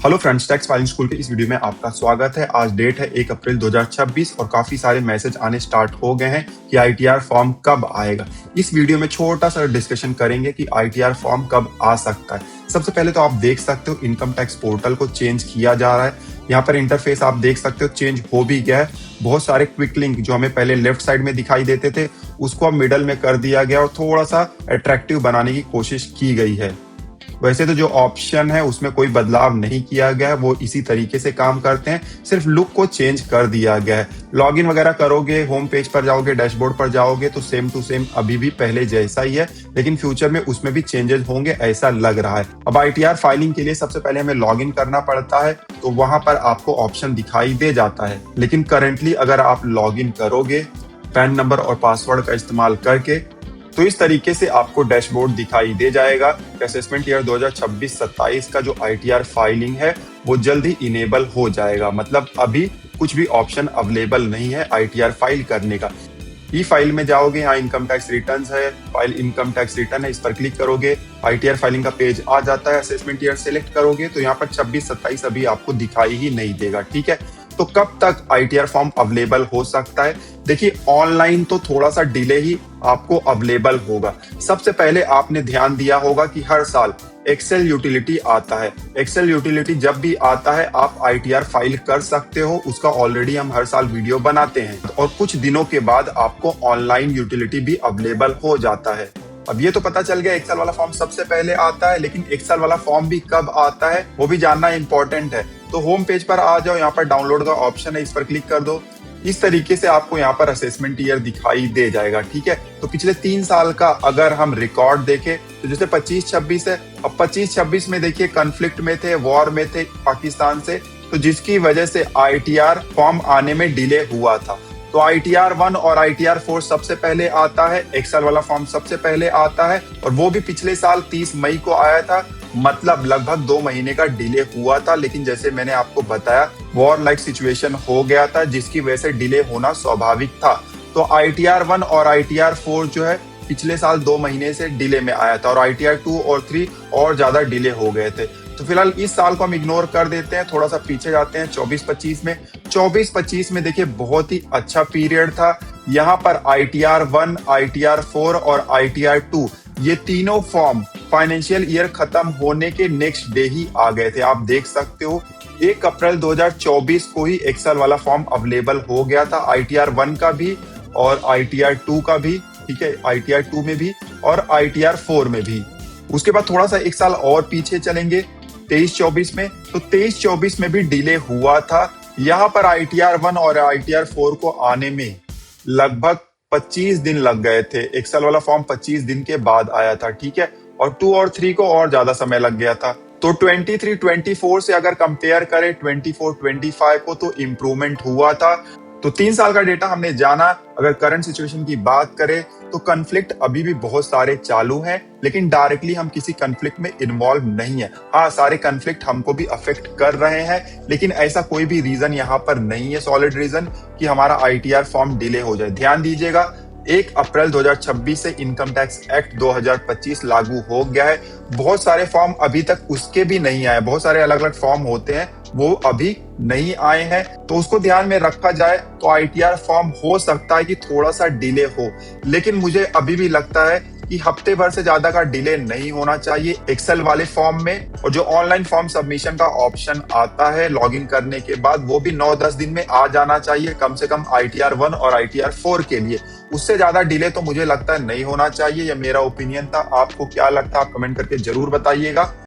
Hello friends, tax filing school के इस video में आपका स्वागत है। आज डेट है 1 अप्रैल 2026 और काफी सारे मैसेज आने स्टार्ट हो गए हैं कि आईटीआर फॉर्म कब आएगा। इस वीडियो में छोटा सा डिस्कशन करेंगे कि आईटीआर फॉर्म कब आ सकता है। सबसे पहले तो आप देख सकते हो इनकम टैक्स पोर्टल को चेंज किया जा रहा है। यहाँ पर इंटरफेस आप देख सकते हो चेंज हो भी गया है। बहुत सारे क्विक लिंक जो हमें पहले लेफ्ट साइड में दिखाई देते थे उसको अब मिडल में कर दिया गया और थोड़ा सा अट्रैक्टिव बनाने की कोशिश की गई है। वैसे तो जो ऑप्शन है उसमें कोई बदलाव नहीं किया गया है, वो इसी तरीके से काम करते हैं, सिर्फ लुक को चेंज कर दिया गया है। लॉगिन वगैरह करोगे, होम पेज पर जाओगे, डैशबोर्ड पर जाओगे तो सेम टू सेम अभी भी पहले जैसा ही है, लेकिन फ्यूचर में उसमें भी चेंजेस होंगे ऐसा लग रहा है। अब आईटीआर फाइलिंग के लिए सबसे पहले हमें लॉगिन करना पड़ता है, तो वहां पर आपको ऑप्शन दिखाई दे जाता है। लेकिन करेंटली अगर आप लॉगिन करोगे पैन नंबर और पासवर्ड का इस्तेमाल करके तो इस तरीके से आपको डैशबोर्ड दिखाई दे जाएगा। असेसमेंट ईयर 2026-27 का जो आईटीआर फाइलिंग है वो जल्द ही इनेबल हो जाएगा। मतलब अभी कुछ भी ऑप्शन अवेलेबल नहीं है आईटीआर फाइल करने का। ई फाइल में जाओगे, यहाँ इनकम टैक्स रिटर्न्स है, फाइल इनकम टैक्स रिटर्न है, इस पर क्लिक करोगे, आईटीआर फाइलिंग का पेज आ जाता है। असेसमेंट ईयर सेलेक्ट करोगे तो यहाँ पर 26-27 अभी आपको दिखाई ही नहीं देगा। ठीक है, तो कब तक आईटीआर फॉर्म अवेलेबल हो सकता है? देखिए, ऑनलाइन तो थोड़ा सा डिले ही आपको अवेलेबल होगा। सबसे पहले आपने ध्यान दिया होगा कि हर साल एक्सेल यूटिलिटी आता है। एक्सेल यूटिलिटी जब भी आता है आप आईटीआर फाइल कर सकते हो, उसका ऑलरेडी हम हर साल वीडियो बनाते हैं और कुछ दिनों के बाद आपको ऑनलाइन यूटिलिटी भी अवेलेबल हो जाता है। अब ये तो पता चल गया एक्सेल वाला फॉर्म सबसे पहले आता है, लेकिन एक्सेल वाला फॉर्म भी कब आता है वो भी जानना इंपॉर्टेंट है। तो होम पेज पर आ जाओ, यहाँ पर डाउनलोड का ऑप्शन है, इस पर क्लिक कर दो। इस तरीके से आपको यहाँ पर असेसमेंट ईयर दिखाई दे जाएगा। ठीक है, तो पिछले 3 साल का अगर हम रिकॉर्ड देखें तो जैसे 25-26 है, अब 25-26 में देखिए कॉन्फ्लिक्ट में थे, वॉर में थे पाकिस्तान से, तो जिसकी वजह से आईटीआर फॉर्म आने में डिले हुआ था। तो आईटीआर 1 और आईटीआर 4 सबसे पहले आता है, एक्सेल वाला फॉर्म सबसे पहले आता है और वो भी पिछले साल 30 मई को आया था। मतलब लगभग 2 महीने का डिले हुआ था, लेकिन जैसे मैंने आपको बताया वॉर लाइक सिचुएशन हो गया था जिसकी वजह से डिले होना स्वाभाविक था। तो आईटीआर 1 और आईटीआर 4 जो है पिछले साल 2 महीने से डिले में आया था और आईटीआर 2 और 3 और ज्यादा डिले हो गए थे। तो फिलहाल इस साल को हम इग्नोर कर देते हैं, थोड़ा सा पीछे जाते हैं 24-25 में। 24-25 में देखिए बहुत ही अच्छा पीरियड था। यहाँ पर आईटीआर 1, आईटीआर 4 और आईटीआर 2 ये तीनों फॉर्म फाइनेंशियल ईयर खत्म होने के नेक्स्ट डे ही आ गए थे। आप देख सकते हो 1 अप्रैल 2024 को ही एक्सेल वाला फॉर्म अवेलेबल हो गया था, आईटीआर 1 का भी और आईटीआर 2 का भी। ठीक है, आईटीआर 2 में भी और आईटीआर 4 में भी। उसके बाद थोड़ा सा 1 साल और पीछे चलेंगे 23-24 में, तो 23-24 में भी डिले हुआ था। यहाँ पर आईटीआर 1 और आईटीआर 4 को आने में लगभग 25 दिन लग गए थे। एक्सेल वाला फॉर्म 25 दिन के बाद आया था। ठीक है, और 2 और 3 को और ज्यादा समय लग गया था। तो 23-24 से अगर कंपेयर करें 24-25 को तो इम्प्रूवमेंट हुआ था। तो 3 साल का डेटा हमने जाना। अगर करंट सिचुएशन की बात करें तो कॉन्फ्लिक्ट अभी भी बहुत सारे चालू हैं, लेकिन डायरेक्टली हम किसी कॉन्फ्लिक्ट में इन्वॉल्व नहीं है। हाँ, सारे कॉन्फ्लिक्ट हमको भी अफेक्ट कर रहे हैं, लेकिन ऐसा कोई भी रीजन यहाँ पर नहीं है, सॉलिड रीजन कि हमारा आईटीआर फॉर्म डिले हो जाए। ध्यान दीजिएगा, 1 अप्रैल 2026 से इनकम टैक्स एक्ट 2025 लागू हो गया है। बहुत सारे फॉर्म अभी तक उसके भी नहीं आए, बहुत सारे अलग अलग फॉर्म होते हैं वो अभी नहीं आए हैं, तो उसको ध्यान में रखा जाए तो आईटीआर फॉर्म हो सकता है कि थोड़ा सा डिले हो, लेकिन मुझे अभी भी लगता है कि हफ्ते भर से ज्यादा का डिले नहीं होना चाहिए एक्सेल वाले फॉर्म में। और जो ऑनलाइन फॉर्म सबमिशन का ऑप्शन आता है लॉगिन करने के बाद, वो भी 9-10 दिन में आ जाना चाहिए कम से कम आईटीआर 1 और आईटीआर 4 के लिए। उससे ज्यादा डिले तो मुझे लगता है नहीं होना चाहिए। यह मेरा ओपिनियन था, आपको क्या लगता है आप कमेंट करके जरूर बताइएगा।